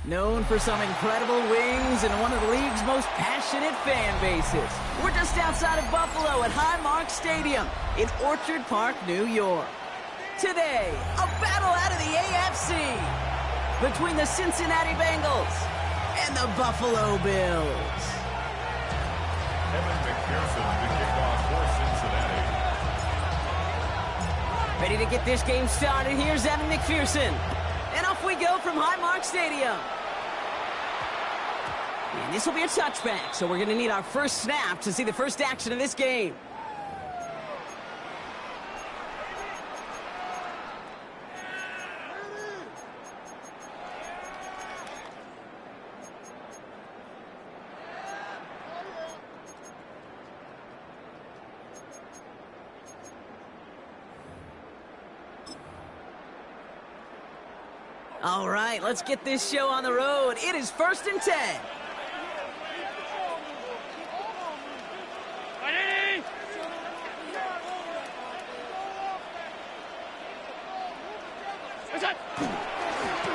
Known for some incredible wings and one of the league's most passionate fan bases. We're just outside of Buffalo at Highmark Stadium in Orchard Park, New York. Today, a battle out of the AFC between the Cincinnati Bengals and the Buffalo Bills. Evan McPherson, the kickoff for Cincinnati. Ready to get this game started, here's Evan McPherson. And off we go from Highmark Stadium. And this will be a touchback, so we're going to need our first snap to see the first action of this game. All right, let's get this show on the road. It is 1st and 10.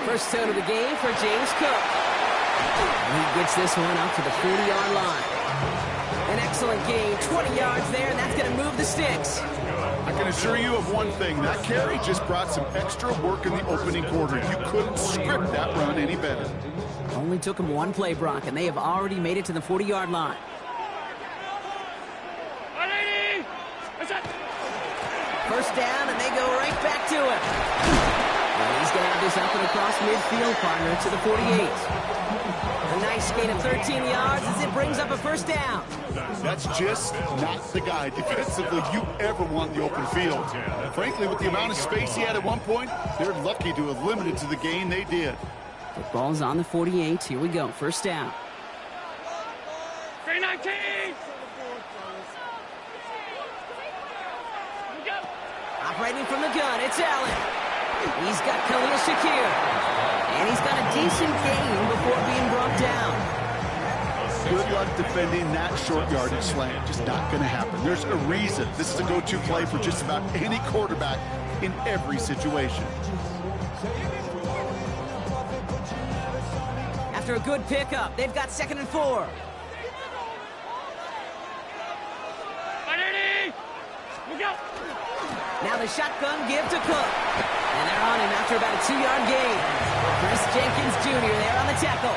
First down of the game for James Cook. And he gets this one up to the 40-yard line. An excellent gain, 20 yards there, and that's going to move the sticks. I can assure you of one thing. That carry just brought some extra work in the opening quarter. You couldn't script that run any better. Only took them one play, Brock, and they have already made it to the 40-yard line. First down, and they go right back to it. And he's going to have this up and across midfield, partner, to the 48. A nice gain of 13 yards as it brings up a first down. That's just not the guy defensively you ever want in the open field. Frankly, with the amount of space he had at one point, they're lucky to have limited to the gain they did. Football's on the 48. Here we go. First down. 319! Operating from the gun, it's Allen. He's got Khalil Shakir. And he's got a decent gain before being brought down. Good luck defending that short yardage slant. Just not going to happen. There's a reason this is a go-to play for just about any quarterback in every situation. After a good pickup, they've got 2nd and 4. Now the shotgun give to Cook. And they're on him after about a 2-yard gain. Chris Jenkins Jr. there on the tackle.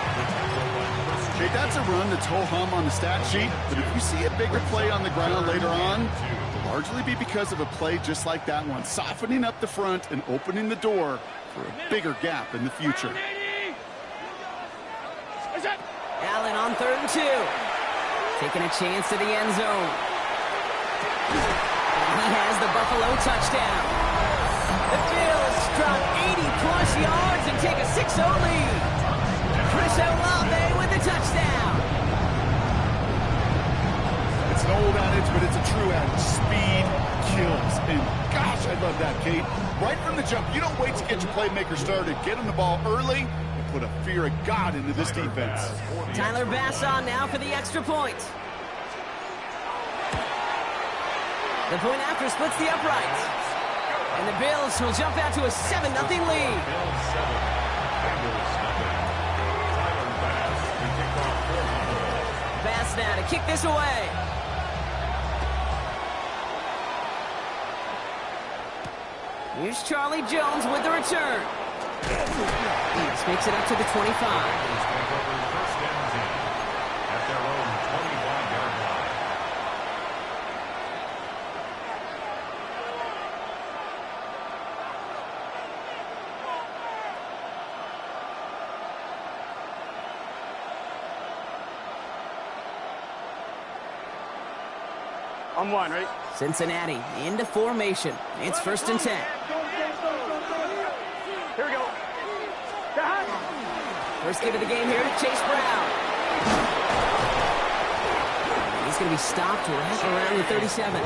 Okay, that's a run that's ho-hum on the stat sheet, but if you see a bigger play on the ground later on, it'll largely be because of a play just like that one, softening up the front and opening the door for a bigger gap in the future. Allen on 3rd and 2. Taking a chance to the end zone. He has the Buffalo touchdown. The Bills drop 80-plus yards and take a 6-0 lead. Chris Olave with the touchdown. It's an old adage, but it's a true adage. Speed kills. And gosh, I love that, Kate. Right from the jump, you don't wait to get your playmaker started. Get him the ball early and put a fear of God into this defense. Tyler Bass on now for the extra point. The point after splits the uprights. And the Bills will jump out to a 7-0 lead. Bass now to kick this away. Here's Charlie Jones with the return. This makes it up to the 25. On 1, right? Cincinnati into formation. It's 1st and 10. Here we go. First give of the game here to Chase Brown. He's going to be stopped right around the 37.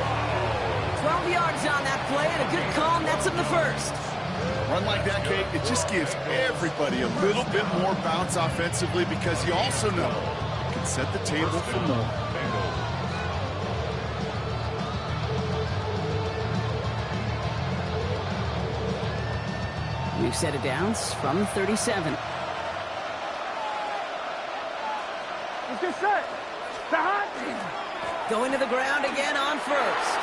12 yards on that play and a good call nets him the first. Run like that, Kate, it just gives everybody a little bit more bounce offensively because you also know it can set the table for more. We've set it down from 37. Going to the ground again on first.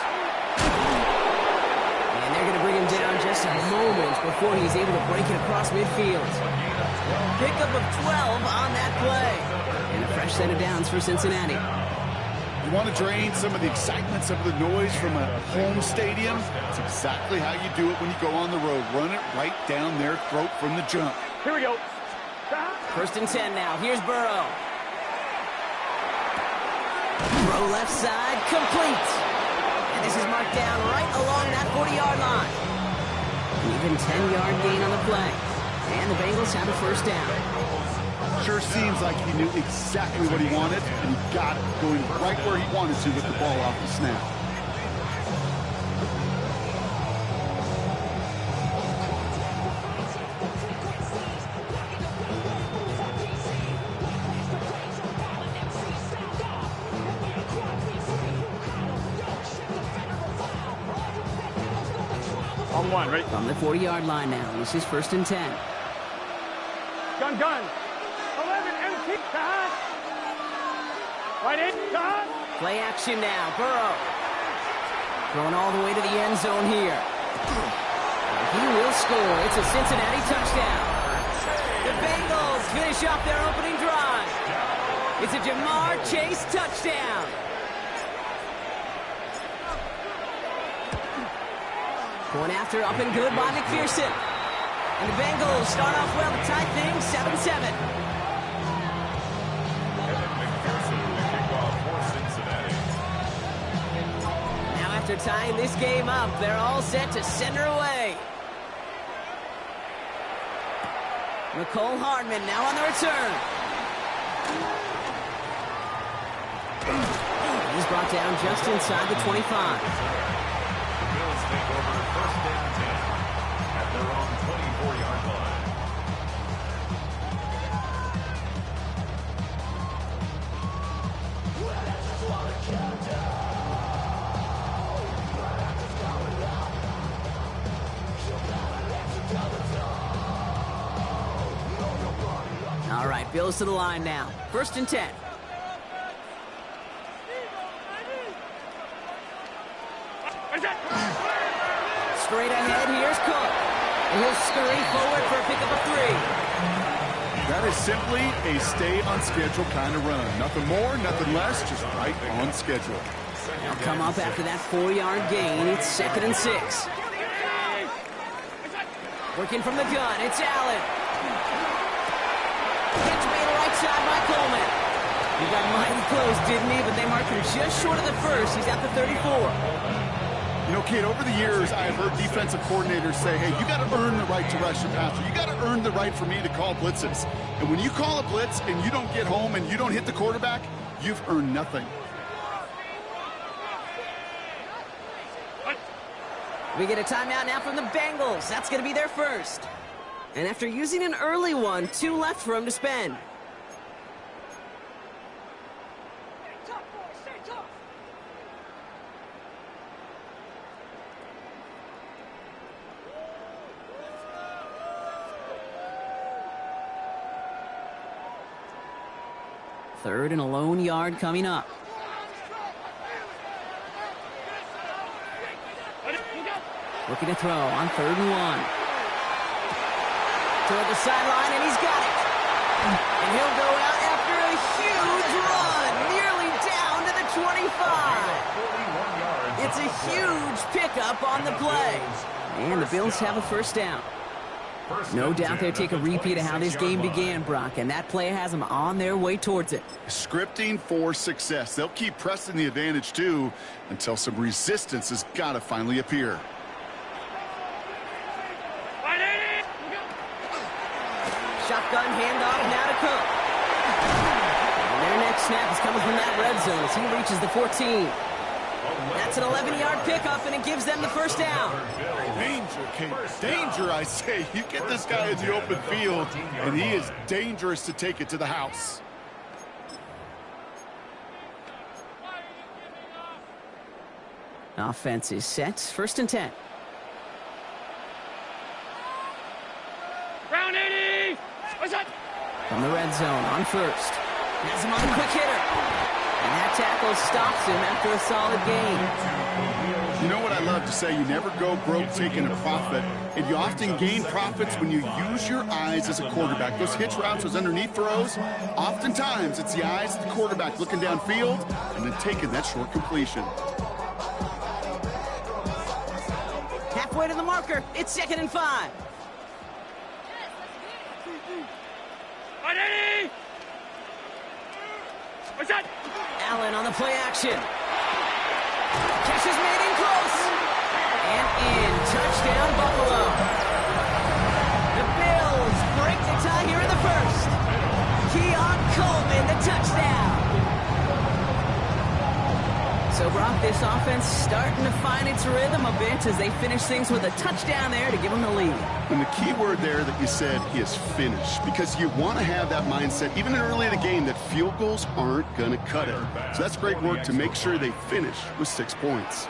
And they're going to bring him down just a moment before he's able to break it across midfield. Pickup of 12 on that play. And a fresh set of downs for Cincinnati. You want to drain some of the excitement, some of the noise from a home stadium? It's exactly how you do it when you go on the road. Run it right down their throat from the jump. Here we go. First and 10 now. Here's Burrow. Throw left side, complete. And this is marked down right along that 40-yard line. An even 10-yard gain on the play. And the Bengals have a first down. Sure seems like he knew exactly what he wanted, and he got it, going right where he wanted to with the ball off the snap. On one, right? From the 40-yard line now, this is first and 10. Gun. 11, empty. Right in. Play action now, Burrow. Throwing all the way to the end zone here. He will score. It's a Cincinnati touchdown. The Bengals finish off their opening drive. It's a Jamar Chase touchdown. Going after, up and good by McPherson. And the Bengals start off well to tie things 7-7. McPherson, the kickoff for Cincinnati. Now after tying this game up, they're all set to send her away. Nicole Hardman now on the return. He's brought down just inside the 25. Bills take over first down 10 at their own 24-yard line. All right, Bills to the line now. First and 10. Straight ahead, here's Cook. And he'll scurry forward for a pickup of 3. That is simply a stay-on-schedule kind of run. Nothing more, nothing less, just right on schedule. They'll come up after that 4-yard gain. It's second and 6. Working from the gun, it's Allen. Catch made right side by Coleman. He got mighty close, didn't he? But they marked him just short of the first. He's at the 34. You know, kid, over the years, I've heard defensive coordinators say, hey, you got to earn the right to rush your passer. You got to earn the right for me to call blitzes. And when you call a blitz and you don't get home and you don't hit the quarterback, you've earned nothing. We get a timeout now from the Bengals. That's going to be their first. And after using an early one, 2 left for him to spend. Third and a lone yard coming up. Looking to throw on 3rd and 1. Toward the sideline, and he's got it. And he'll go out after a huge run, nearly down to the 25. It's a huge pickup on the play. And the Bills have a first down. No doubt they'll take a repeat of how this game began, Brock, and that play has them on their way towards it. Scripting for success. They'll keep pressing the advantage, too, until some resistance has got to finally appear. Shotgun handoff now to Cook. And their next snap is coming from that red zone as he reaches the 14. That's an 11-yard pickup, and it gives them the first down. Danger, Kate. Danger, I say. You get this guy in the open field, and he is dangerous to take it to the house. Offense is set. First and 10. Round 80. What's that? From the red zone on first. Has him on the quick hitter. And that tackle stops him after a solid gain. You know what I love to say? You never go broke taking a profit, and you often gain profits when you use your eyes as a quarterback. Those hitch routes, those underneath throws, oftentimes it's the eyes of the quarterback looking downfield and then taking that short completion. Halfway to the marker. It's 2nd and 5. What's that? Allen on the play action. Catch is made in close. And in. Touchdown, Buffalo. The Bills break the tie here in the first. Keon Coleman, the touchdown. So, Brock, this offense starting to find its rhythm a bit as they finish things with a touchdown there to give them the lead. And the key word there that you said is finish, because you want to have that mindset, even early in the game, that field goals aren't going to cut it. So that's great work to make sure they finish with 6 points.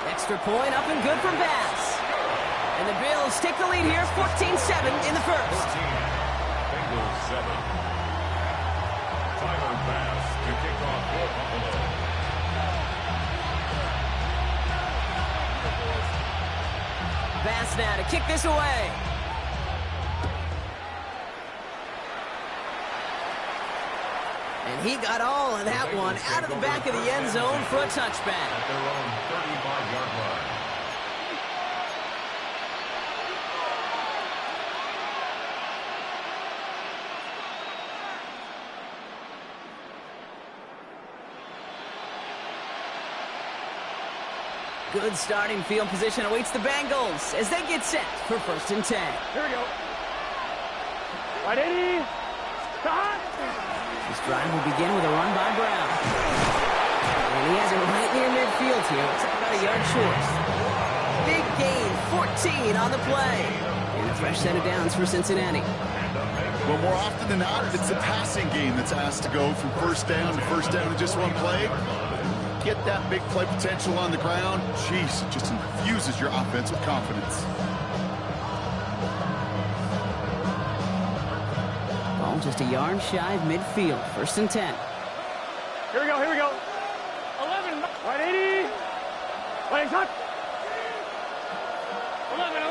Extra point up and good from Bass. And the Bills take the lead here, 14-7 in the first. Bengals 7. Tyler Bass to kick off for Buffalo. Bass now to kick this away. And he got all of that one out of the back of the end zone for a touchback. At their own 35-yard line. Good starting field position awaits the Bengals as they get set for 1st and 10. Here we go. Right, 80. Stop. This drive will begin with a run by Brown. And he has it right near midfield here. It's about a yard short. Big gain, 14 on the play. And a fresh set of downs for Cincinnati. Well, more often than not, it's the passing game that's asked to go from first down in just one play. Get that big play potential on the ground. Jeez, it just infuses your offense with confidence. Ball just a yard shy of midfield. 1st and 10. Here we go, here we go. 11. Right, 80. Right, touch. 11.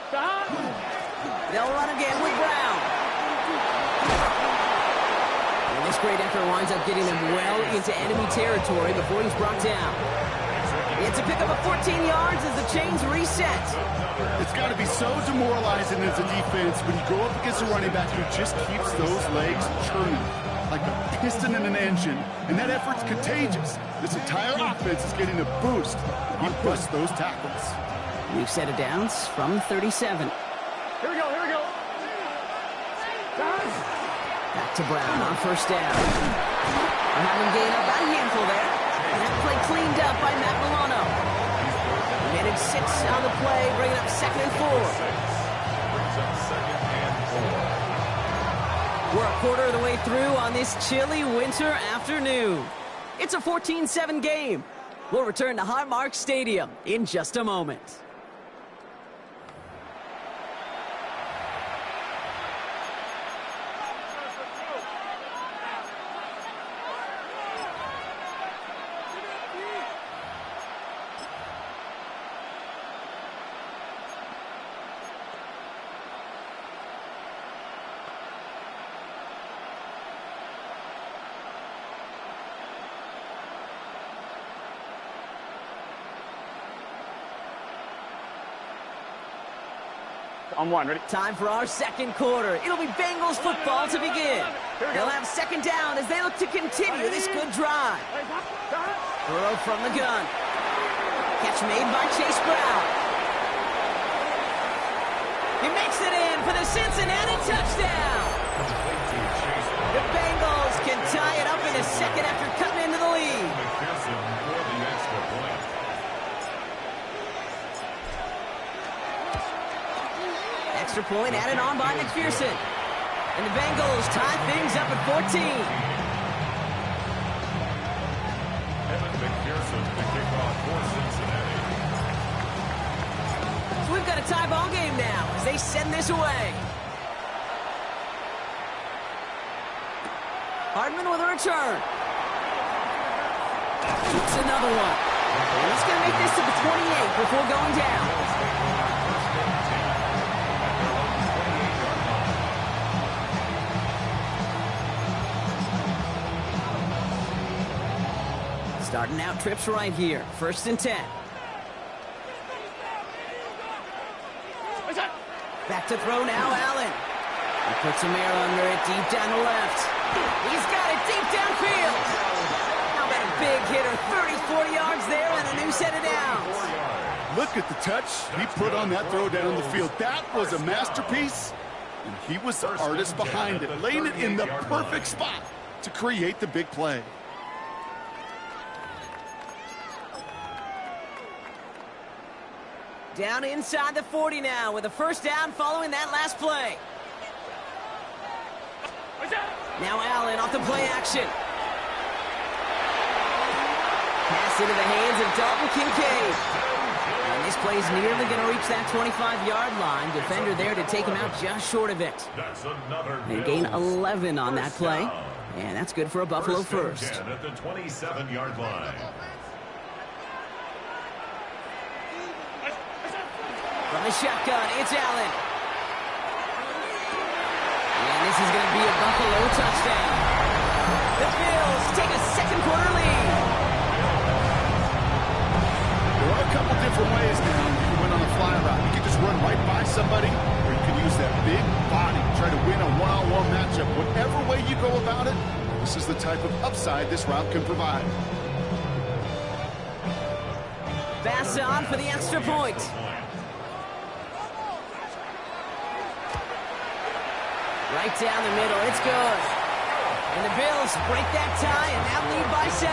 Stop. They'll run again with Brown. And this great effort winds up getting them well into enemy territory before he's brought down. He had to pick up a 14 yards as the chains reset. It's got to be so demoralizing as a defense when you go up against a running back who just keeps those legs churning like a piston in an engine. And that effort's contagious. This entire offense is getting a boost. He busts those tackles. We've set of downs from 37. Here we go. Back to Brown on 1st down. We're having gain up by a handful there. And that play cleaned up by Matt Milano. He managed 6 on the play, bringing up 2nd and 4. Brings up 2nd and 4. We're a quarter of the way through on this chilly winter afternoon. It's a 14-7 game. We'll return to Highmark Stadium in just a moment. On 1, ready? Time for our 2nd quarter. It'll be Bengals football to begin. They'll have 2nd down as they look to continue this good drive. Burrow from the gun. Catch made by Chase Brown. He makes it in for the Cincinnati touchdown. The Bengals can tie it up in the second after cutting into the lead. McPherson for the extra point. Extra point added on by McPherson. And the Bengals tie things up at 14. Evan McPherson to kick off for Cincinnati. got a tie ball game now as they send this away. Hardman with a return. Shoots another one. And he's going to make this to the 28 before going down. Starting out trips right here. 1st and 10. Back to throw now, Allen. He puts some air under it deep down the left. He's got it deep downfield. How about a big hitter? 30, 40 yards there and a new set of downs. Look at the touch he put on that throw down the field. That was a masterpiece, and he was the artist behind it, laying it in the perfect spot to create the big play. Down inside the 40 now with a 1st down following that last play. Now Allen off the play action. Pass into the hands of Dalton Kincaid. And this play's nearly going to reach that 25-yard line. Defender there to take him out just short of it. They gain 11 on that play. And that's good for a Buffalo first. At the 27-yard line. From the shotgun, it's Allen. And this is going to be a Buffalo touchdown. The Bills take a 2nd quarter lead. There are a couple different ways now you can win on a fly route. You can just run right by somebody, or you can use that big body, try to win a one-on-one matchup. Whatever way you go about it, this is the type of upside this route can provide. Pass on for the extra point. Right down the middle, it's good. And the Bills break that tie and now lead by 7.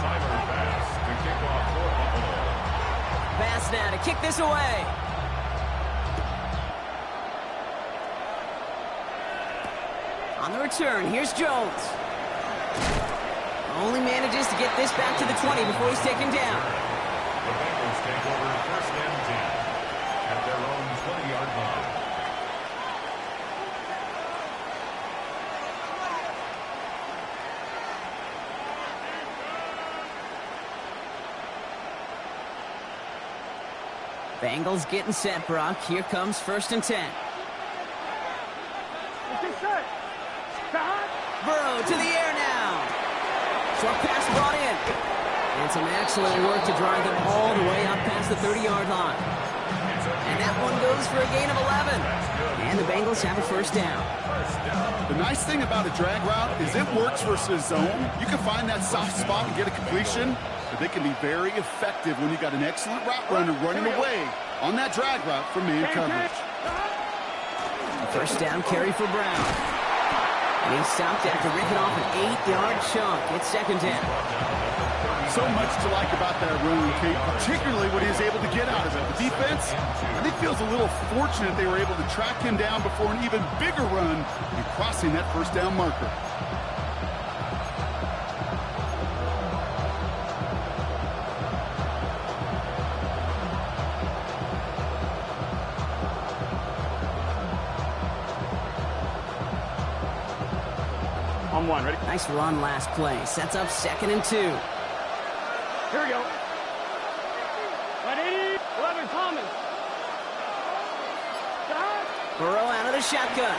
Timer pass to kick off for Buffalo. Pass now to kick this away. On the return, here's Jones. Only manages to get this back to the 20 before he's taken down. The Bengals take over 1st and 10 at their own 20-yard line. Bengals getting set, Brock. Here comes 1st and 10. Burrow to the air now. Short pass brought in. And some excellent work to drive them all the way up past the 30-yard line. And that one goes for a gain of 11. And the Bengals have a 1st down. The nice thing about a drag route is it works versus zone. You can find that soft spot and get a completion, but they can be very effective when you got an excellent route runner running away on that drag route from man coverage. A 1st down carry for Brown. And he's stopped after ripping off an 8-yard chunk. It's 2nd down. So much to like about that run, Kate, particularly what he was able to get out of it. The defense, I think, feels a little fortunate they were able to track him down before an even bigger run and crossing that 1st down marker. On 1, ready? Nice run last play. Sets up 2nd and 2. Here we go. Right 80, 11, Thomas. Burrow out of the shotgun.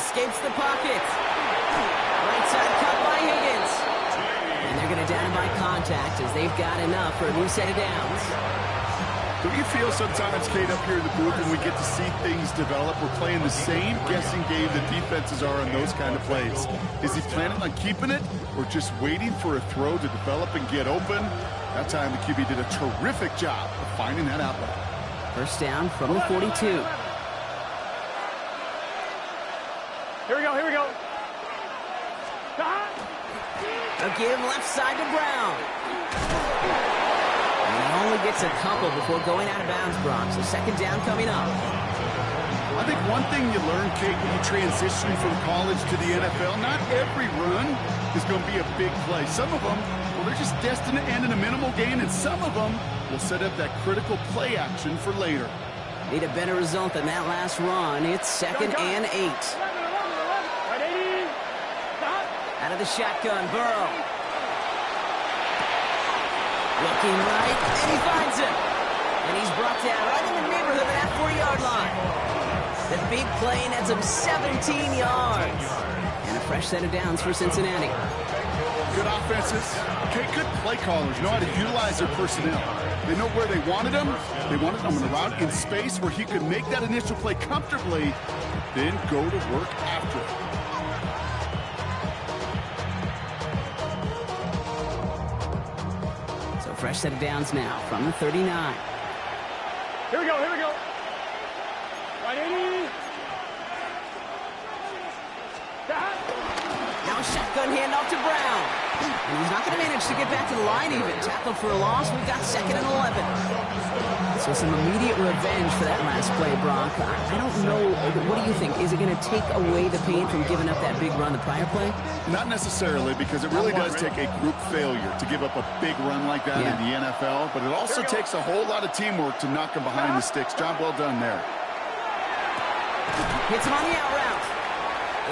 Escapes the pocket. Right side cut by Higgins. And they're going to down him by contact as they've got enough for a new set of downs. Don't you feel sometimes, Kate, up here in the booth when we get to see things develop, we're playing the same guessing game that defenses are on those kind of plays? Is he planning on keeping it or just waiting for a throw to develop and get open? That time the QB did a terrific job of finding that outlet. 1st down from the 42. Here we go, here we go. A give left side to Brown. And he only gets a couple before going out of bounds, Brock. So 2nd down coming up. I think one thing you learn, Kate, when you transition from college to the NFL, not every run is going to be a big play. Some of them, well, they're just destined to end in a minimal gain, and some of them will set up that critical play action for later. Need a better result than that last run. It's 2nd and 8. Out of the shotgun, Burrow. Looking right, and he finds him. And he's brought down right in the neighborhood of that 40-yard line. The big play nets him 17 yards. And a fresh set of downs for Cincinnati. Good offenses. Okay, good play callers know how to utilize their personnel. They know where they wanted him. They wanted him on a route in space where he could make that initial play comfortably, then go to work after it. So fresh set of downs now from the 39. Here we go, here we go. Right 80. Now a shotgun handoff to Brown. And he's not going to manage to get back to the line even. Tackled for a loss. We've got 2nd and 11. So some immediate revenge for that last play, Brock. I don't know. What do you think? Is it going to take away the pain from giving up that big run the prior play? Not necessarily, because it really does take a group failure to give up a big run like that in the NFL. But it also takes a whole lot of teamwork to knock him behind the sticks. Job well done there. Hits him on the out route.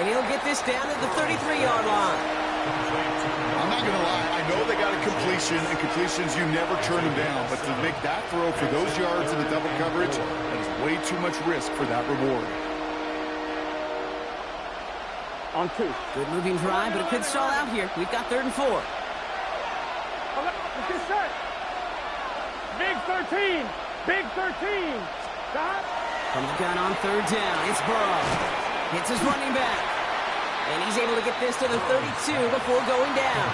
And he'll get this down to the 33-yard line. I'm not going to lie. I know they got a completion, and completions, you never turn them down. But to make that throw for those yards in the double coverage, that is way too much risk for that reward. On 2. Good moving drive, but it could stall out here. We've got 3rd and 4. Let's get set. Big 13. Big 13. Stop. From the gun on 3rd down, it's Burrow. Hits his running back. And he's able to get this to the 32 before going down.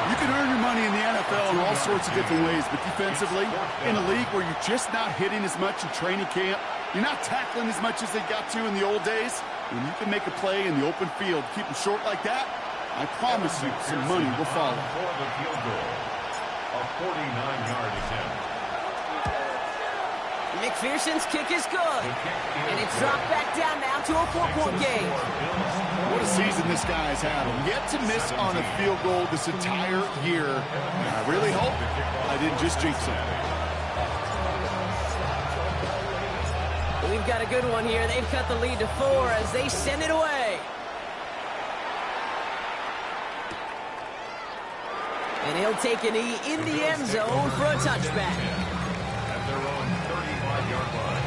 You can earn your money in the NFL in all sorts of different ways, but defensively, in a league where you're just not hitting as much in training camp, you're not tackling as much as they got to in the old days, when you can make a play in the open field, keep them short like that, I promise you some money will follow. For the field goal, a 49-yard attempt. McPherson's kick is good. And it's dropped back down now to a 4-point game. What a season this guy's having. Yet to miss on a field goal this entire year. And I really hope I didn't just jinx him. We've got a good one here. They've cut the lead to 4 as they send it away. And he'll take a knee in the end zone for a touchback. At their own 35-yard line.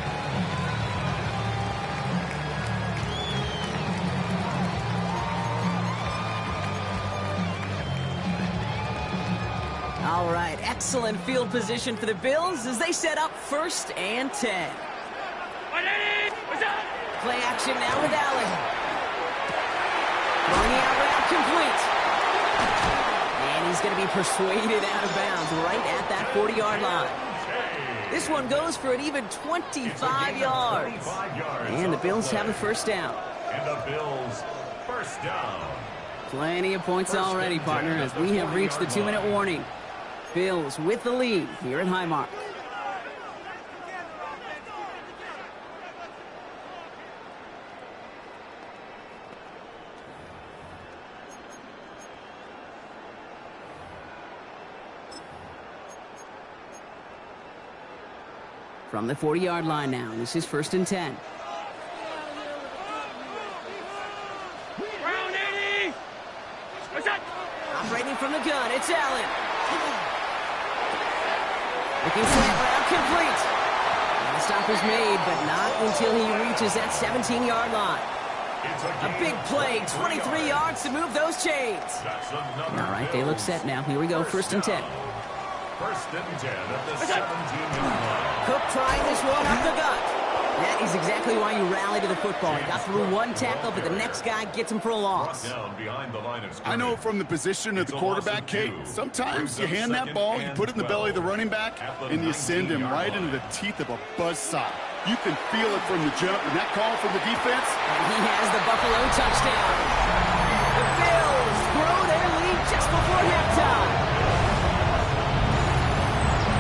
All right, excellent field position for the Bills as they set up 1st and 10. Play action now with Allen. Throwing out route complete. And he's going to be persuaded out of bounds right at that 40-yard line. This one goes for an even 25 yards. And the Bills have a 1st down. And the Bills, 1st down. Plenty of points already, partner, as we have reached the 2-minute warning. Bills with the lead here at Highmark. From the 40-yard line now, this is 1st and 10. Round 80. Operating from the gun, it's Allen. Looking slant route complete. And the stop is made, but not until he reaches that 17-yard line. A big play, 23 yards to move those chains. All right, they look set now. Here we go, 1st and 10. 1st and 10 at the 17-yard line. Cook trying this one up the gut. That is exactly why you rally to the football. He got through one tackle, but the next guy gets him for a loss. Down behind the line of I know from the position of the quarterback, Kate, sometimes you hand that ball, you put it in the belly of the running back, and you send him right into the teeth of a buzzsaw. You can feel it from the jump, and that call from the defense. And he has the Buffalo touchdown. The Bills grow their lead just before halftime.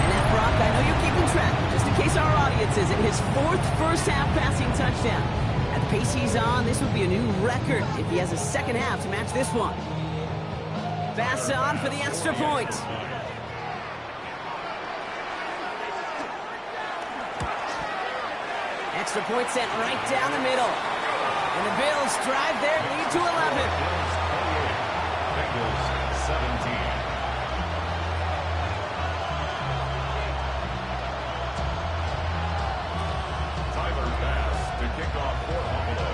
And that, Brock, I know you're keeping track, just in case our audience isn't, his fourth first-half passing touchdown. At the pace he's on, this would be a new record if he has a second half to match this one. Pass on for the extra point. Extra point sent right down the middle. And the Bills drive their lead to 11. Bengals 17. To kick off for Buffalo.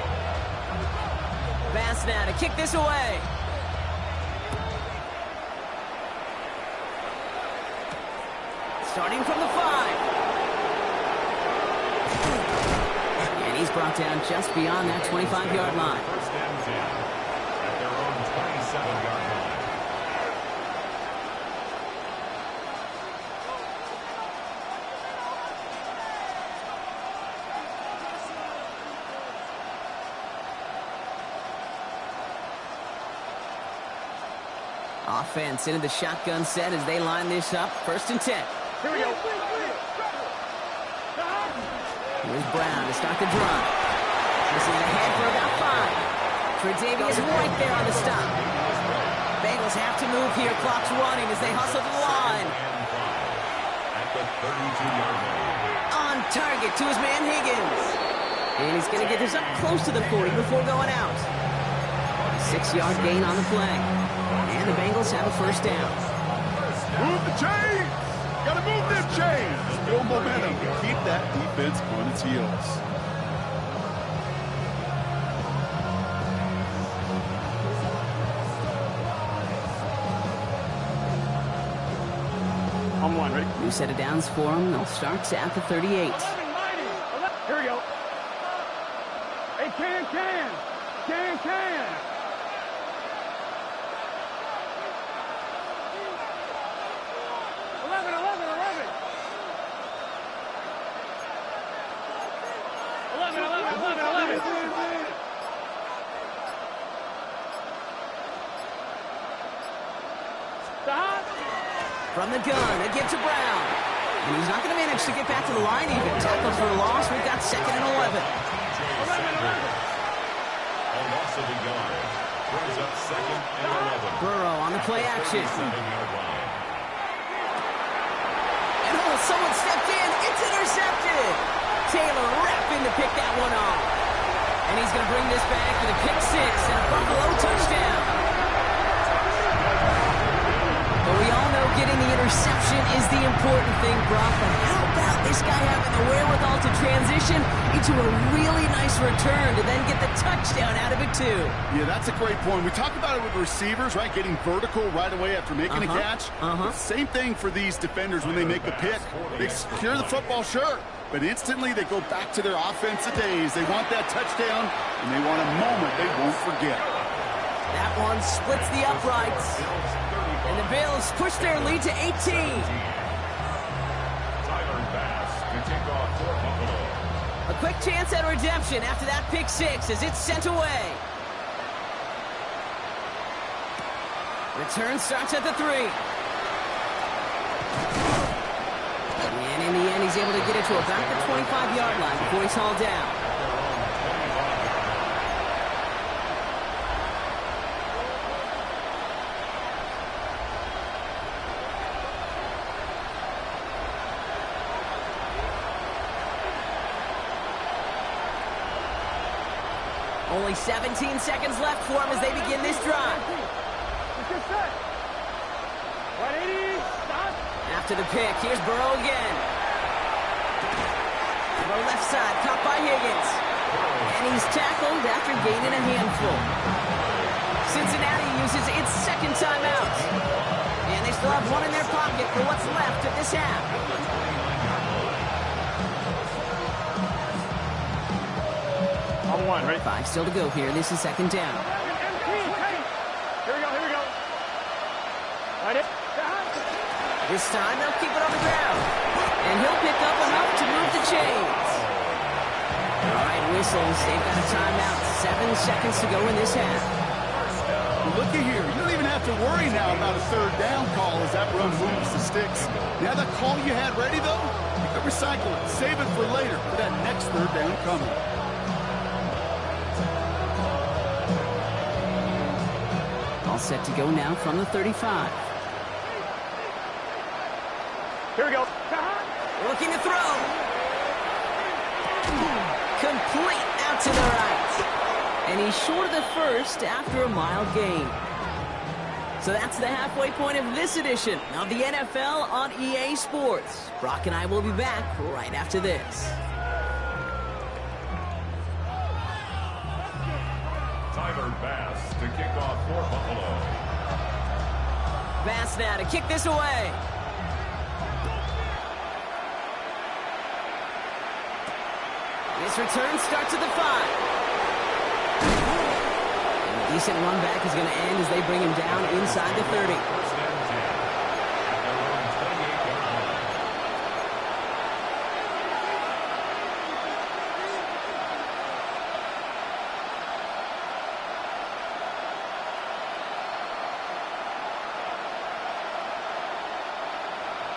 Bass now to kick this away. Starting from the 5. And he's brought down just beyond that 25-yard line. First and 10 at their own 27-yard line. Offense into the shotgun set as they line this up. First and 10. Here we go. Here's Brown to start the drive. This is ahead for about 5. Tre'Davious right there on the stop. Bengals have to move here. Clock's running as they hustle to the line. At the 32-yard line. On target to his man Higgins. And he's going to get this up close to the 40 before going out. A 6-yard gain on the play. And the Bengals have a first down. Move the chains! Gotta move them chains! Build momentum. Keep that defense on its heels. On one, ready? New set of downs for them. They'll start at the 38. Here we go. Hey, can. 11. 11. Stop. From the gun, they give to Brown. And he's not going to manage to get back to the line even. Tackle for a loss. We've got second and 11. A loss of a yard. Brings up second and 11. Burrow on the play action. 7-yard line. And someone stepped in. It's intercepted. Taylor rapping to pick that one off. And he's going to bring this back with a pick 6 and a Buffalo touchdown. But we all know getting the interception is the important thing, Brock. But how about this guy having the wherewithal to transition into a really nice return to then get the touchdown out of it, too? Yeah, that's a great point. We talk about it with receivers, right? Getting vertical right away after making a catch. Same thing for these defenders when they make the pick. They secure the football, sure, but instantly they go back to their offensive days. They want that touchdown, and they want a moment they won't forget. That one splits the uprights. And the Bills push their lead to 18. Tyler Bass to take off for Buffalo. A quick chance at redemption after that pick 6 as it's sent away. Return starts at the 3. And in the end, he's able to get it to about the 25-yard line before he's hauled down. Only 17 seconds left for him as they begin this drive. After the pick, here's Burrow again. Burrow left side, caught by Higgins. And he's tackled after gaining a handful. Cincinnati uses its second timeout. And they still have one in their pocket for what's left of this half. On one, ready? 5 still to go here. This is second down. Here we go. Right it. This time they'll keep it on the ground. And he'll pick up enough to move the chains. All right, whistles. They've got a timeout. 7 seconds to go in this half. Looky here. You don't even have to worry now about a third down call as that run moves the sticks. Now that call you had ready, though, you can recycle it. Save it for later for that next third down coming. All set to go now from the 35. Here we go. Looking to throw. Complete out to the right. And he's short of the first after a mild gain. So that's the halfway point of this edition of the NFL on EA Sports. Brock and I will be back right after this. Tyler Bass to kick off for Buffalo. Bass now to kick this away. This return starts at the 5. And a decent run back is going to end as they bring him down inside the 30. First and 10 at their own 28-yard line.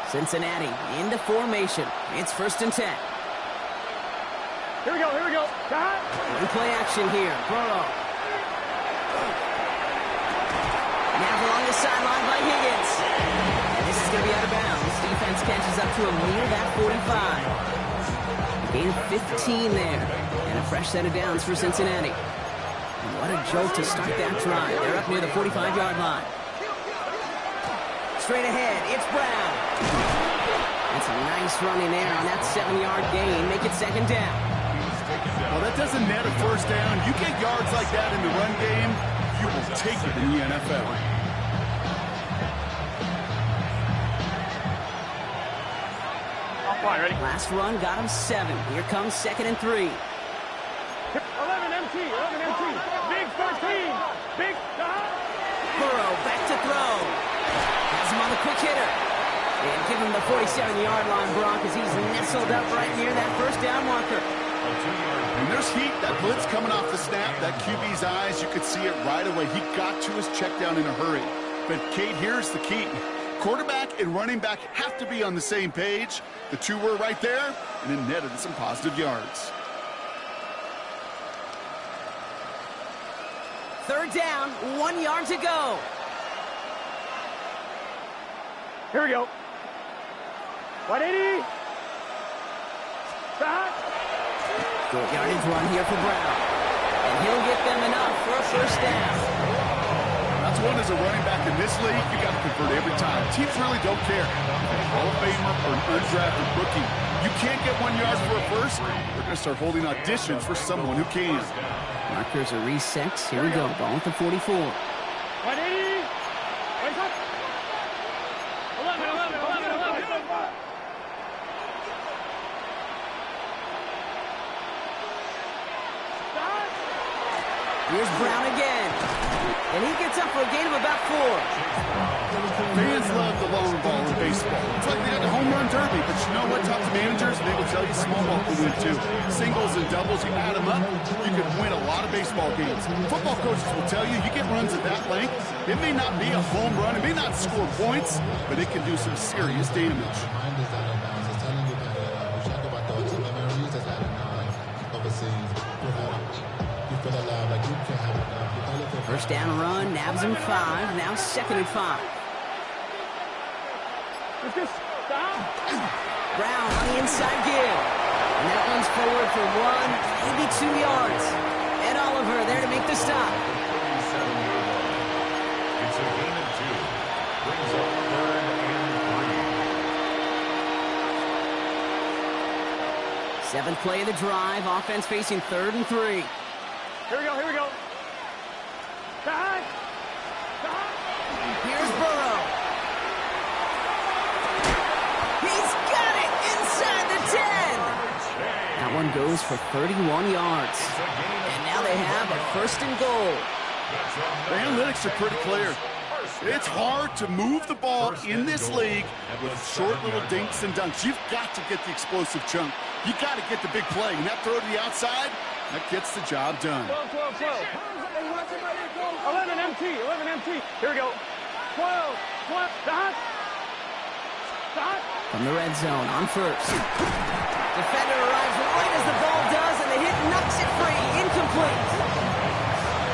Cincinnati into formation. It's 1st and 10. Here we go. Here we go. One play action here. Burrow. Now along the sideline by Higgins. And this is going to be out of bounds. Defense catches up to him near that 45. Gain of 15 there. And a fresh set of downs for Cincinnati. And what a jolt to start that drive. They're up near the 45-yard line. Straight ahead, it's Brown. That's a nice run in there on that 7-yard gain. Make it 2nd down. Well, that doesn't net a first down. You get yards like that in the run game, you will take it in the NFL. I'm fine, ready? Last run got him 7. Here comes 2nd and 3. 11 MT, 11 MT. Big 13. Big. Burrow back to throw. Has him on the quick hitter. And give him the 47-yard line, Brock, as he's nestled up right near that first down marker. And there's heat. That blitz coming off the snap, that QB's eyes, you could see it right away. He got to his check down in a hurry. But, Kate, here's the key. Quarterback and running back have to be on the same page. The two were right there, and it netted some positive yards. 3rd down, 1 yard to go. Here we go. 180. Good yardage run here for Brown. And he'll get them enough for a first down. That's one as a running back in this league, you got to convert every time. Teams really don't care. Hall of Famer or an undrafted rookie. You can't get 1 yard for a first, they're going to start holding auditions for someone who can. Markers are reset. Here we go. Ball at the 44. 180. 11. Here's Brown again. And he gets up for a gain of about 4. Fans love the long ball in baseball. It's like they got the home run derby, but you know what? Talk to managers, they will tell you small ball can win too. Singles and doubles, you add them up, you can win a lot of baseball games. Football coaches will tell you, you get runs at that length, it may not be a home run, it may not score points, but it can do some serious damage. First down run, nabs him 5. Now 2nd and 5. Brown on the inside give. And that one's forward for 1, maybe 2 yards. Ed Oliver there to make the stop. 37-yard line. It's a gain of 2. Brings up 3rd and 3. 7th play of the drive. Offense facing 3rd and 3. Here we go. Here's Burrow. He's got it inside the 10. That one goes for 31 yards. And now they have a 1st and goal. The analytics are pretty clear. It's hard to move the ball in this league with short little dinks and dunks. You've got to get the explosive chunk. You've got to get the big play. And that throw to the outside, that gets the job done. 12. 11 MT. Here we go. 12. From the red zone, on first. Defender arrives right as the ball does, and the hit knocks it free. Incomplete.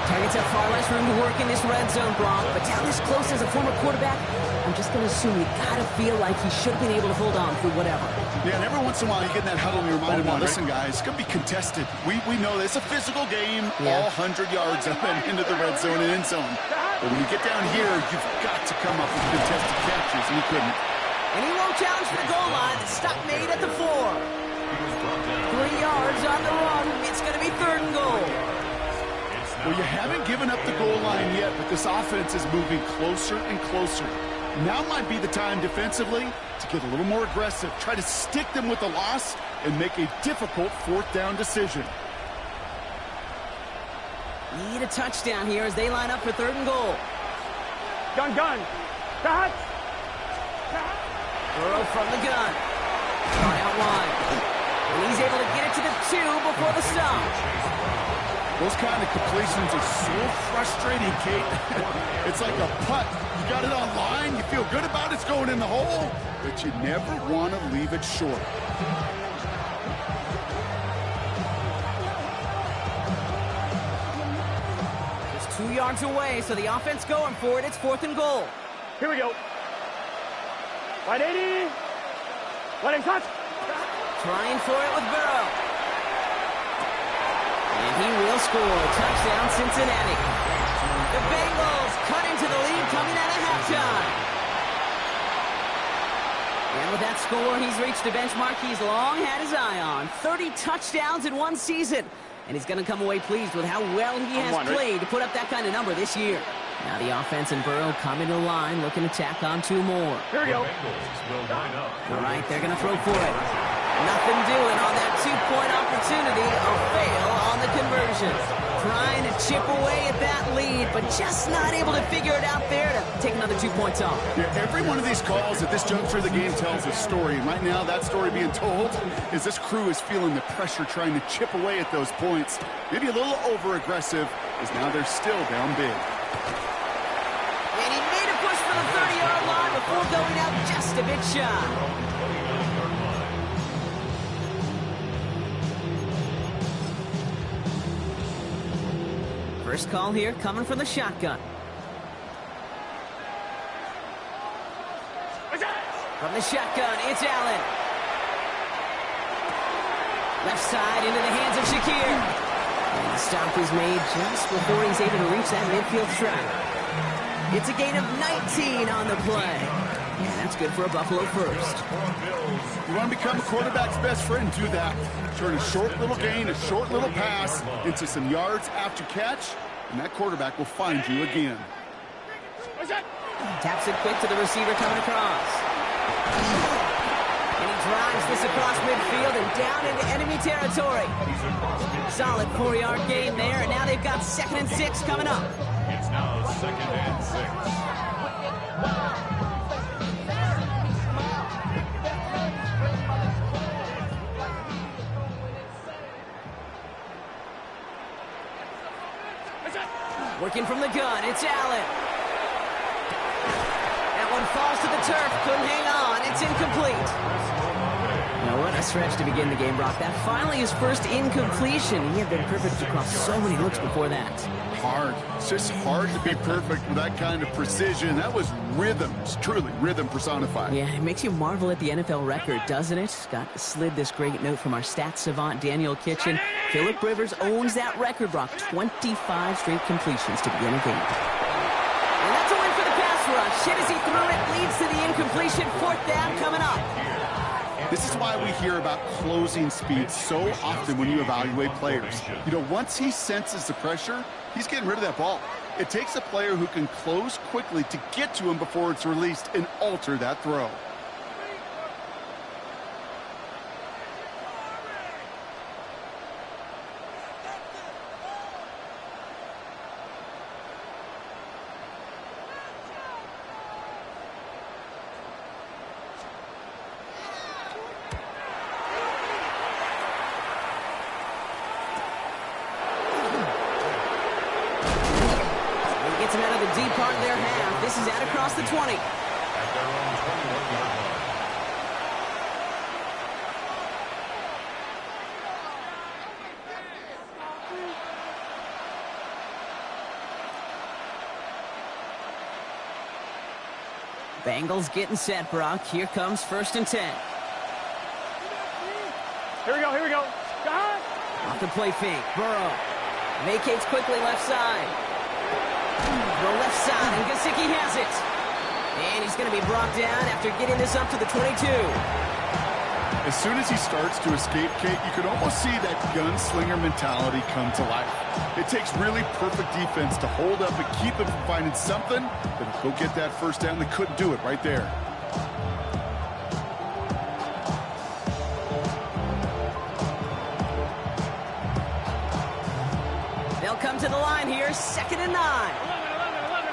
Targets have far less room to work in this red zone, Brock, but down this close as a former quarterback, I'm just going to assume you got to feel like he should have been able to hold on through whatever. Yeah, and every once in a while you get in that huddle and you remind him, listen, guys, it's going to be contested. We know this. It's a physical game, all 100 yards up and into the red zone and end zone. But when you get down here, you've got to come up with contested catches, and he couldn't. And he won't challenge for the goal line. The stop made at the 4. 3 yards on the run. It's going to be 3rd and goal. Well, you haven't given up the goal line yet, but this offense is moving closer and closer. Now might be the time defensively to get a little more aggressive, try to stick them with the loss, and make a difficult 4th down decision. Need a touchdown here as they line up for 3rd and goal. Gun. Cut. Burrow from the gun. Try out wide. And he's able to get it to the 2 before the stop. Those kind of completions are so frustrating, Kate. It's like a putt. You got it on line, you feel good about it's going in the hole, but you never want to leave it short. Just 2 yards away, so the offense going for it. It's 4th and goal. Here we go. 180. 180 touch. Trying for it with Burrow. And he will score. Touchdown, Cincinnati. The Bengals cut into the lead coming out of halftime. And with that score, he's reached a benchmark he's long had his eye on. 30 touchdowns in one season. And he's going to come away pleased with how well he has played to put up that kind of number this year. Now the offense and Burrow come into the line, looking to tack on 2 more. Here we go. All right, they're going to throw for it. Nothing doing on that 2-point opportunity. A fail on the conversion. Trying to chip away at that lead, but just not able to figure it out there to take another 2 points off. Yeah, every one of these calls at this juncture of the game tells a story. And right now, that story being told is this crew is feeling the pressure trying to chip away at those points. Maybe a little over-aggressive, as now they're still down big. And he made a push for the 30-yard line before going out just a bit shy. First call here coming from the shotgun. From the shotgun, it's Allen. Left side into the hands of Shakir. And the stop is made just before he's able to reach that midfield strike. It's a gain of 19 on the play. And that's good for a Buffalo first. You want to become a quarterback's best friend, do that. Turn a short little gain, a short little pass into some yards after catch, and that quarterback will find you again. Taps it quick to the receiver coming across. And he drives this across midfield and down into enemy territory. Solid 4-yard gain there, and now they've got 2nd and 6 coming up. It's now 2nd and 6. Working from the gun, it's Allen. That one falls to the turf, couldn't hang on, it's incomplete. Now what a stretch to begin the game, Brock. That finally his first incompletion. He had been perfect across so many looks before that. Hard. It's just hard to be perfect with that kind of precision. That was rhythm. It's truly rhythm personified. Yeah, it makes you marvel at the NFL record, doesn't it? Scott slid this great note from our stats savant, Daniel Kitchen. Phillip Rivers owns that record, Brock. 25 straight completions to begin a game. And that's a win for the pass rush. Hit as he threw it, leads to the incompletion. 4th down coming up. This is why we hear about closing speed so often when you evaluate players. You know, once he senses the pressure, he's getting rid of that ball. It takes a player who can close quickly to get to him before it's released and alter that throw. Gets him out of the deep part of their half. This is out across the 20. At their own 21-yard line. Bengals getting set, Brock. Here comes 1st and 10. Here we go, here we go. God. Off the play fake. Burrow vacates quickly left side. Throw left side, and Gesicki has it. And he's going to be brought down after getting this up to the 22. As soon as he starts to escape, Kate, you can almost see that gunslinger mentality come to life. It takes really perfect defense to hold up and keep him from finding something that'll go get that first down. They couldn't do it right there. They'll come to the line here, 2nd and 9.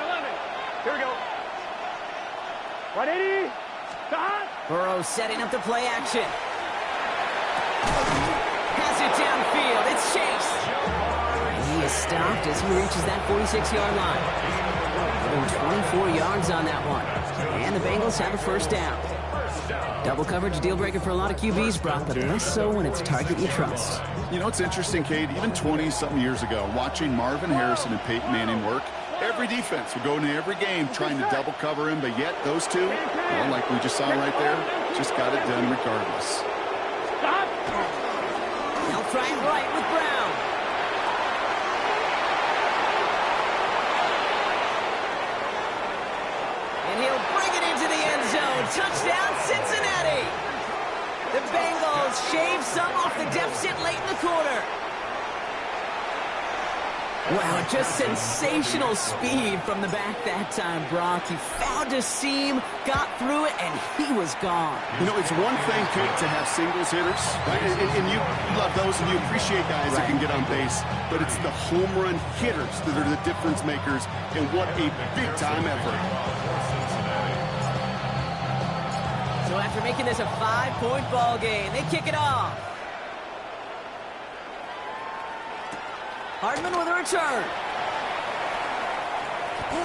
11. Here we go. 180. God. Burrow setting up the play action. Has it downfield. It's Chase. And he is stopped as he reaches that 46-yard line. More than 24 yards on that one. And the Bengals have a first down. Double coverage deal breaker for a lot of QBs, Brock, but less so when it's target you trust. You know, it's interesting, Kate, even 20-something years ago, watching Marvin Harrison and Peyton Manning work, every defense would go into every game trying to double cover him, but yet those two, well, like we just saw right there, just got it done regardless. Stop. They'll try and right with Brown. And he'll bring it into the end zone. Touchdown, Cincinnati. The Bengals shave some off the deficit late in the quarter. Wow, just sensational speed from the back that time, Brock. He found a seam, got through it, and he was gone. You know, it's one thing, Kate, to have singles hitters, right? And you love those, and you appreciate guys that can get on base. But it's the home run hitters that are the difference makers, and what a big-time effort. So after making this a 5-point ball game, they kick it off. Hardman with a return. The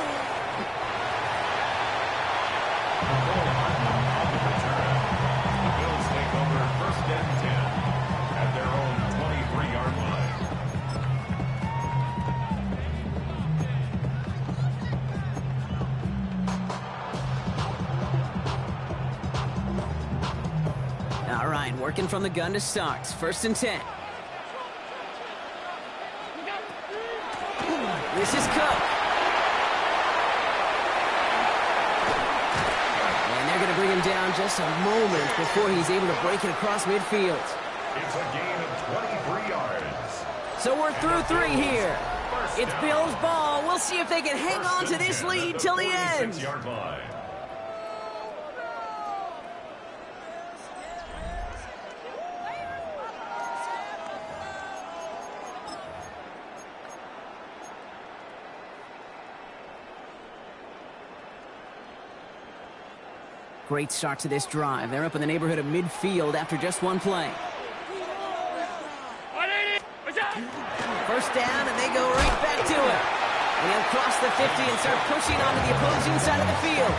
Bills take over 1st and 10 at their own 23-yard line. All right, working from the gun to start. 1st and 10. This is Cook. And they're going to bring him down just a moment before he's able to break it across midfield. It's a gain of 23 yards. So we're through 3 here. It's Bills' ball. We'll see if they can hang on to this lead till the end. 46-yard line. Great start to this drive. They're up in the neighborhood of midfield after just one play. 1st down, and they go right back to it. And he'll cross the 50 and start pushing onto the opposing side of the field.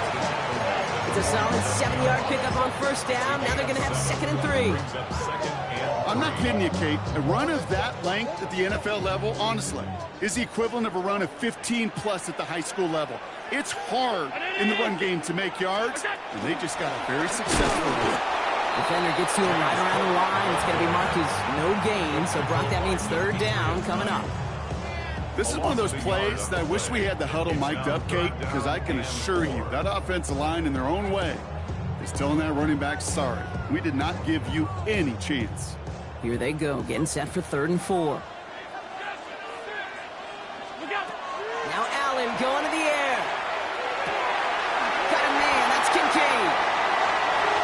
It's a solid 7-yard pickup on 1st down. Now they're going to have 2nd and 3. I'm not kidding you, Kate. A run of that length at the NFL level, honestly, is the equivalent of a run of 15-plus at the high school level. It's hard in the run game to make yards, and they just got a very successful one. Defender gets to him right around the line. It's going to be marked as no gain, so Brock, that means 3rd down coming up. This is one of those plays that I wish we had the huddle mic'd up, Kate, because I can assure you that offensive line in their own way is telling that running back, sorry, we did not give you any chance. Here they go, getting set for 3rd and 4. Now Allen going to the air. Got a man, that's Kincaid.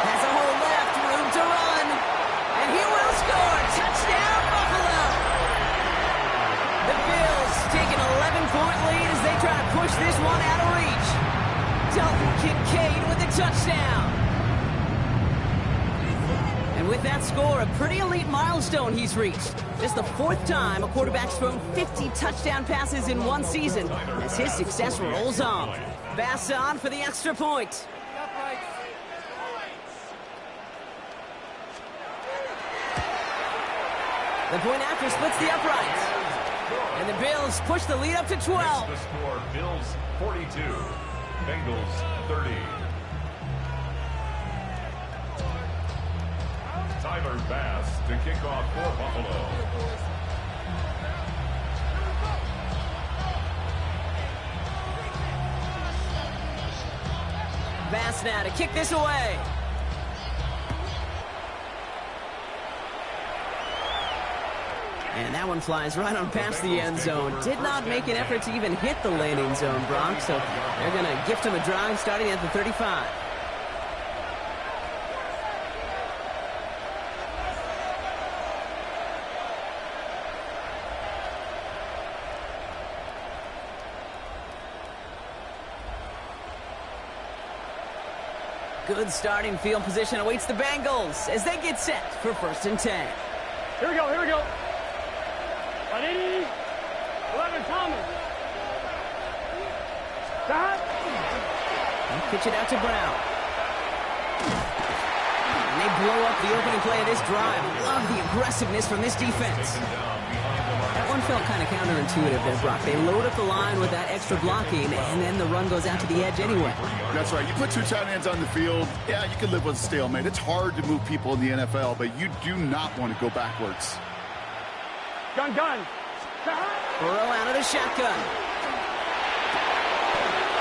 Has a hole left, room to run. And he will score. Touchdown, Buffalo. The Bills take an 11-point lead as they try to push this one out of reach. Dalton Kincaid with the touchdown. And with that score, a pretty elite milestone he's reached. Just the 4th time a quarterback's thrown 50 touchdown passes in one season as his success rolls on. Bass on for the extra point. The point after splits the uprights. And the Bills push the lead up to 12. The score, Bills 42, Bengals 30. Tyler Bass to kick off for Buffalo. Bass now to kick this away. And that one flies right on past the end zone. Did not make an effort to even hit the landing zone, Brock. So they're going to gift him a drive starting at the 35. Good starting field position awaits the Bengals as they get set for 1st and 10. Here we go, here we go. 180, 11 Thomas. Stop. Pitch it out to Brown. And they blow up the opening play of this drive. Love the aggressiveness from this defense. That one felt kind of counterintuitive there, Brock. They load up the line with that extra blocking, and then the run goes out to the edge anyway. That's right. You put 2 tight ends on the field, yeah, you can live with a stalemate. It's hard to move people in the NFL, but you do not want to go backwards. Gun. Burrow out of the shotgun.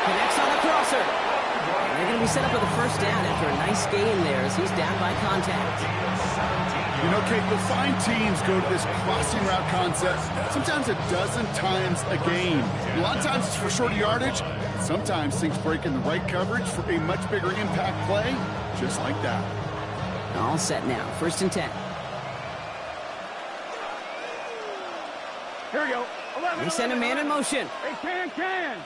Connects on the crosser. And they're going to be set up with a 1st down after a nice gain there as he's down by contact. You know, Kate, you'll find teams go to this crossing route concept sometimes a dozen times a game. A lot of times it's for shorter yardage. Sometimes things break in the right coverage for a much bigger impact play, just like that. All set now. 1st and 10. Here we go. 11. They send a man in motion. Hey, can.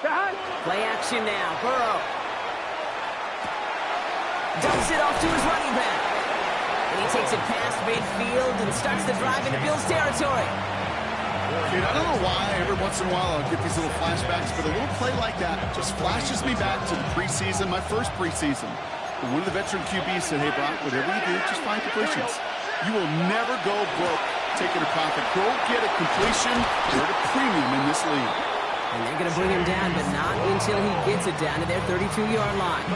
Stop. Play action now. Burrow. Dumps it off to his running back. And he takes it past midfield and starts the drive into Bills territory. Dude, I don't know why every once in a while I'll get these little flashbacks, but a little play like that just flashes me back to the preseason, my first preseason. One of the veteran QBs said, hey, Brock, whatever you do, just find completions. You will never go broke taking a profit. Go get a completion. You're at a premium in this league. And they're going to bring him down, but not until he gets it down to their 32-yard line.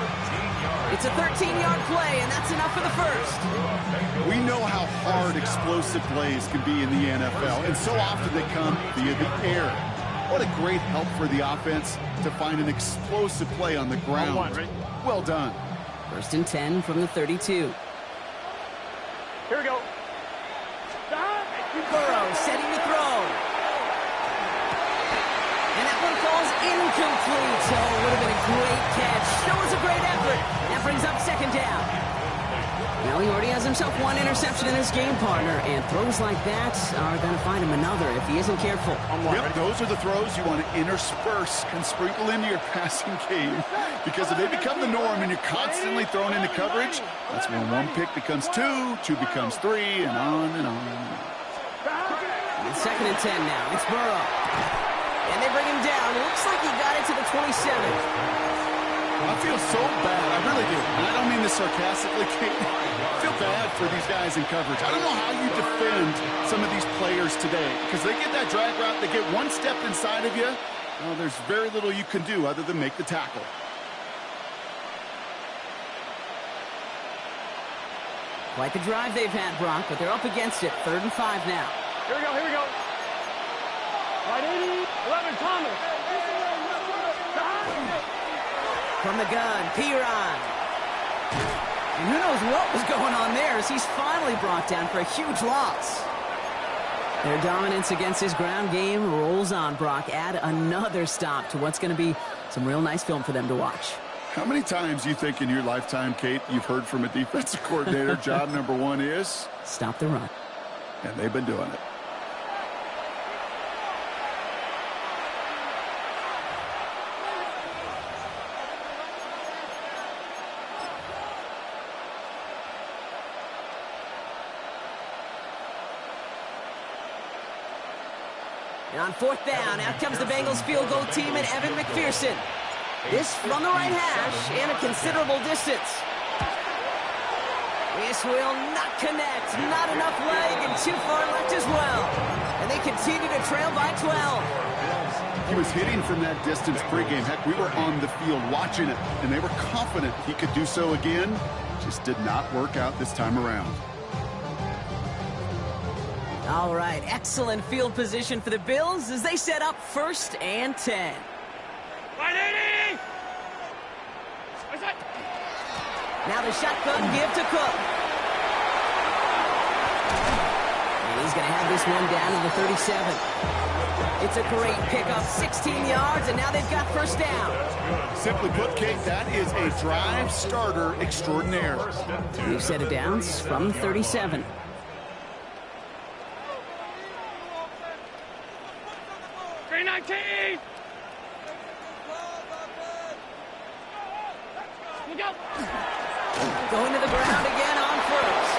It's a 13-yard play, and that's enough for the 1st. We know how hard explosive plays can be in the NFL, and so often they come via the air. What a great help for the offense to find an explosive play on the ground. Well done. 1st and 10 from the 32. Here we go. Stop. Burrow setting the throw. And that one falls incomplete. So it would have been a great catch. Shows a great effort. That brings up 2nd down. Well, he already has himself 1 interception in his game, partner. And throws like that are going to find him another if he isn't careful. Yep, those are the throws you want to intersperse and sprinkle into your passing game. Because if they become the norm and you're constantly thrown into coverage, that's when 1 pick becomes 2, 2 becomes 3, and on and on. And 2nd and 10 now. It's Burrow. And they bring him down. Looks like he got it to the 27. I feel so bad. I really do. And I don't mean this sarcastically, Kate. I feel bad for these guys in coverage. I don't know how you defend some of these players today. Because they get that drag route, they get 1 step inside of you. Well, there's very little you can do other than make the tackle. Quite the drive they've had, Brock, but they're up against it. 3rd and 5 now. Here we go. 180, 11 Thomas. From the gun, Piron. And who knows what was going on there as he's finally brought down for a huge loss. Their dominance against his ground game rolls on, Brock. Add another stop to what's going to be some real nice film for them to watch. How many times do you think in your lifetime, Kate, you've heard from a defensive coordinator, job number 1 is? Stop the run. And they've been doing it. And on 4th down, out comes the Bengals field goal team and Evan McPherson. This from the right hash and a considerable distance. This will not connect. Not enough leg and too far left as well. And they continue to trail by 12. he was hitting from that distance pregame. Heck, we were on the field watching it, and they were confident he could do so again. Just did not work out this time around. All right, excellent field position for the Bills as they set up 1st and 10. Right 80! Now the shotgun give to Cook. And he's going to have this one down to the 37. It's a great pickup, 16 yards, and now they've got 1st down. Simply put, Kate, that is a drive starter extraordinaire. New set of downs from the 37. Green 19! Go! Going to the ground again on 1st.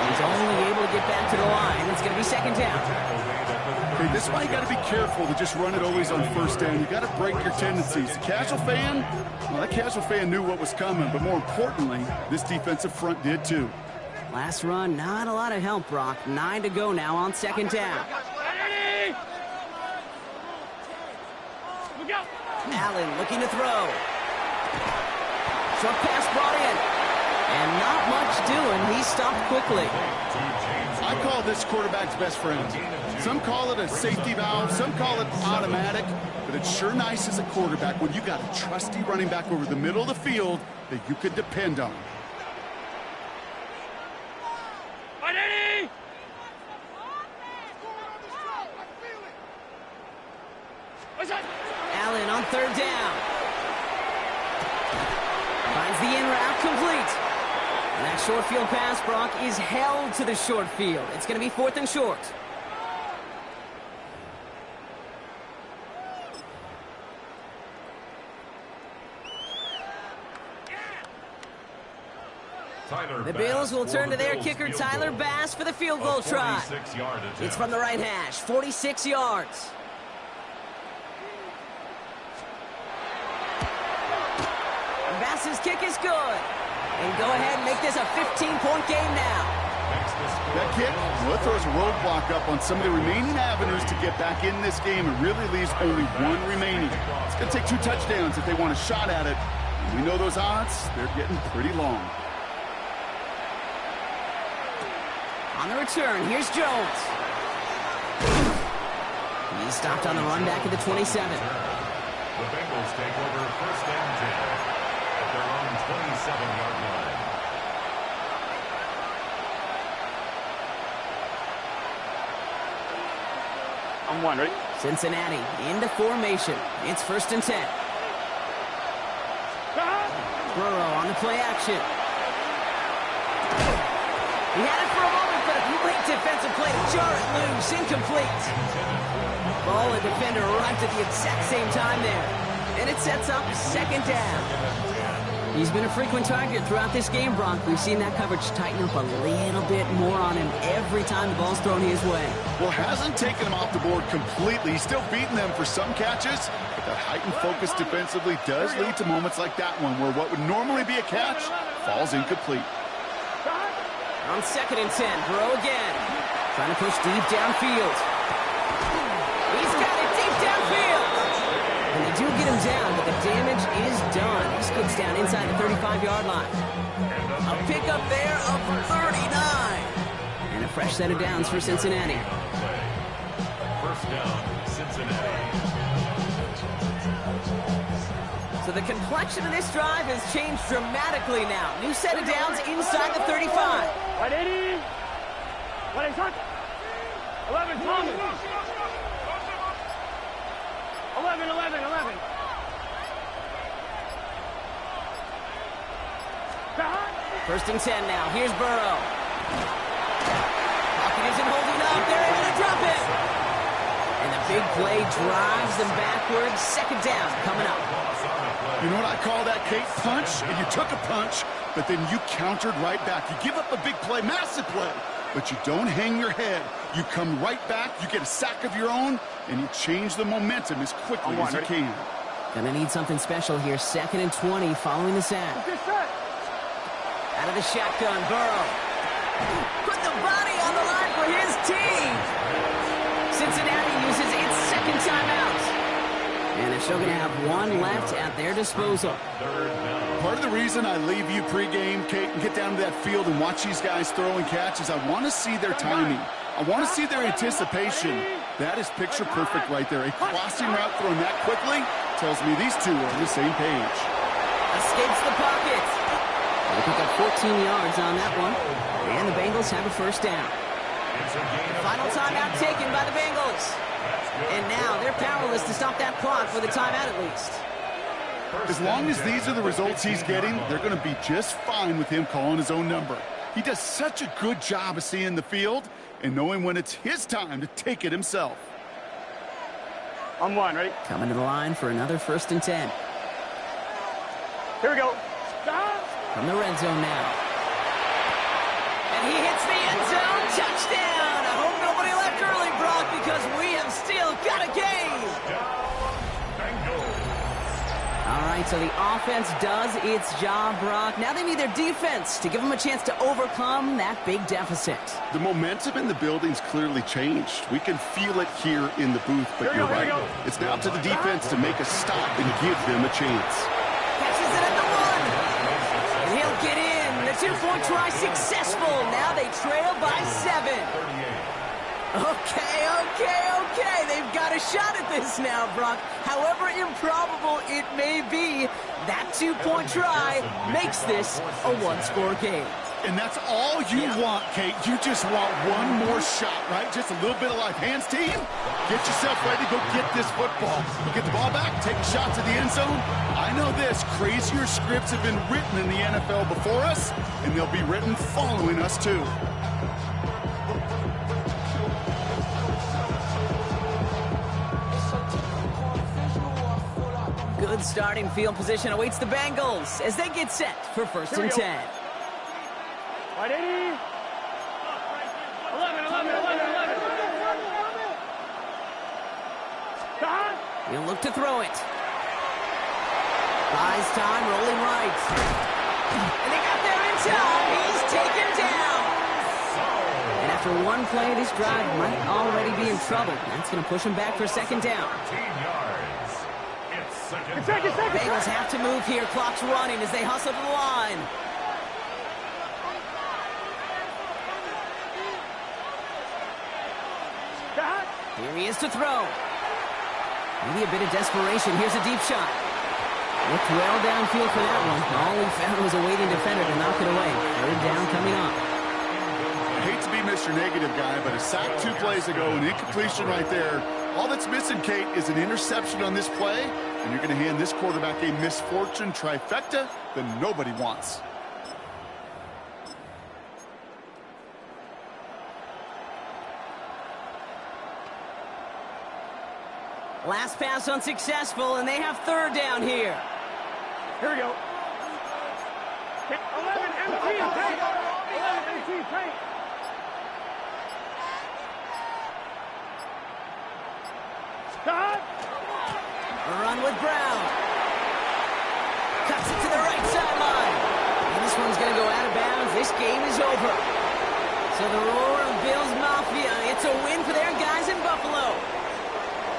He's only able to get back to the line. It's going to be 2nd down. Okay, this is why you got to be careful to just run it always on 1st down. You got to break your tendencies. The casual fan, well, that casual fan knew what was coming, but more importantly, this defensive front did too. Last run, not a lot of help, Brock. 9 to go now on 2nd down. Allen looking to throw. Short pass brought in. And not much doing. He stopped quickly. I call this quarterback's best friend. Some call it a safety valve. Some call it automatic. But it's sure nice as a quarterback when you got a trusty running back over the middle of the field that you could depend on. Allen on 3rd down. Finds the in route complete. And that short field pass, Brock, is held to the short field. It's going to be 4th and short. The Bills will turn to their kicker, Tyler Bass, for the field goal try. It's from the right hash, 46 yards. Bass's kick is good. And go ahead and make this a 15-point game now. That kick, well, it throws a roadblock up on some of the remaining avenues to get back in this game and really leaves only one remaining. It's going to take 2 touchdowns if they want a shot at it. And we know those odds, they're getting pretty long. On the return, here's Jones. He's stopped on the run back at the 27. The Bengals take over 1st and 10 at their own 27-yard line. I'm 1, ready? Cincinnati into formation. It's 1st and 10. Burrow on the play action. He had it for a moment, but a great defensive play to jar it loose. Incomplete. Ball and defender arrived at the exact same time there. And it sets up 2nd down. He's been a frequent target throughout this game, Brock. We've seen that coverage tighten up a little bit more on him every time the ball's thrown his way. Well, hasn't taken him off the board completely. He's still beating them for some catches, but that heightened focus defensively does lead to moments like that one where what would normally be a catch falls incomplete. On 2nd and 10, Burrow again. Trying to push deep downfield. He's got it deep downfield. And they do get him down, but the damage is done. He skids down inside the 35-yard line. A pickup there of 39. And a fresh set of downs for Cincinnati. 1st down, Cincinnati. So the complexion of this drive has changed dramatically now. New set of downs inside the 35. 180. 180. 11, Thomas. 11. 1st and 10 now. Here's Burrow. Pocket isn't holding up. They're able to drop it. And the big play drives them backwards. 2nd down coming up. You know what I call that, Kate? Punch, and you took a punch, but then you countered right back. You give up a big play, massive play, but you don't hang your head. You come right back, you get a sack of your own, and you change the momentum as quickly as you can. Gonna need something special here. 2nd and 20 following the sack. Out of the shotgun, Burrow. Put the body on the line for his team. Cincinnati uses its 2nd timeout. And they're still going to have one left at their disposal. Part of the reason I leave you pregame, Kate, and get down to that field and watch these guys throw and catch is I want to see their timing. I want to see their anticipation. That is picture perfect right there. A crossing route thrown that quickly tells me these two are on the same page. Escapes the pocket. They pick up 14 yards on that one. And the Bengals have a first down. Final timeout taken by the Bengals. And now they're powerless to stop that clock for the timeout at least. As long as these are the results he's getting, they're going to be just fine with him calling his own number. He does such a good job of seeing the field and knowing when it's his time to take it himself. On one, ready? Coming to the line for another 1st and 10. Here we go. From the red zone now. And he hits the end zone. Touchdown. I hope nobody left early, Brock, because we have still got a game. All right, so the offense does its job, Brock. Now they need their defense to give them a chance to overcome that big deficit. The momentum in the building's clearly changed. We can feel it here in the booth, but you're right. It's now to the defense to make a stop and give them a chance. Catches it at the 1. And he'll get in. The 2-point try successful. Now they trail by 7. Okay. They've got a shot at this now, Brock. However improbable it may be, that 2-point try makes this a one-score game. And that's all you want, Kate. You just want one more shot, right? Just a little bit of life. Hands, team, get yourself ready to go get this football. Get the ball back, take a shot to the end zone. I know this. Crazier scripts have been written in the NFL before us, and they'll be written following us, too. Good starting field position awaits the Bengals as they get set for 1st and 10. Right, 80. 11. He'll look to throw it. Buys time, rolling right. And they got there in time. He's taken down. And after one play, this drive might already be in trouble. That's going to push him back for 2nd down. Bengals have to move here. Clock's running as they hustle to the line. Here he is to throw. Maybe a bit of desperation. Here's a deep shot. Looked well downfield for that one. All he found was a waiting defender to knock it away. 3rd down coming up. I hate to be Mr. Negative guy, but a sack 2 plays ago, an incompletion right there. All that's missing, Kate, is an interception on this play, and you're going to hand this quarterback a misfortune trifecta that nobody wants. Last pass unsuccessful, and they have 3rd down here. Here we go. 11 empty and tank. 11 empty and tank. Stop. A run with Brown. Cuts it to the right sideline. And this one's going to go out of bounds. This game is over. So the roar of Bills Mafia, it's a win for their guys in Buffalo.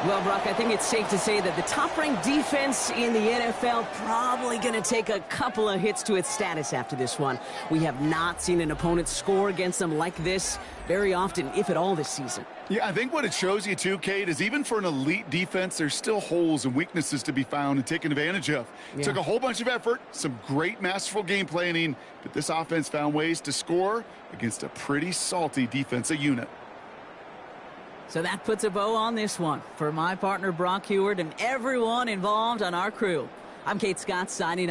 Well, Brock, I think it's safe to say that the top-ranked defense in the NFL probably going to take a couple of hits to its status after this one. We have not seen an opponent score against them like this very often, if at all, this season. Yeah, I think what it shows you, too, Kate, is even for an elite defense, there's still holes and weaknesses to be found and taken advantage of. It took a whole bunch of effort, some great masterful game planning, but this offense found ways to score against a pretty salty defensive unit. So that puts a bow on this one. For my partner, Brock Heward, and everyone involved on our crew, I'm Kate Scott signing off.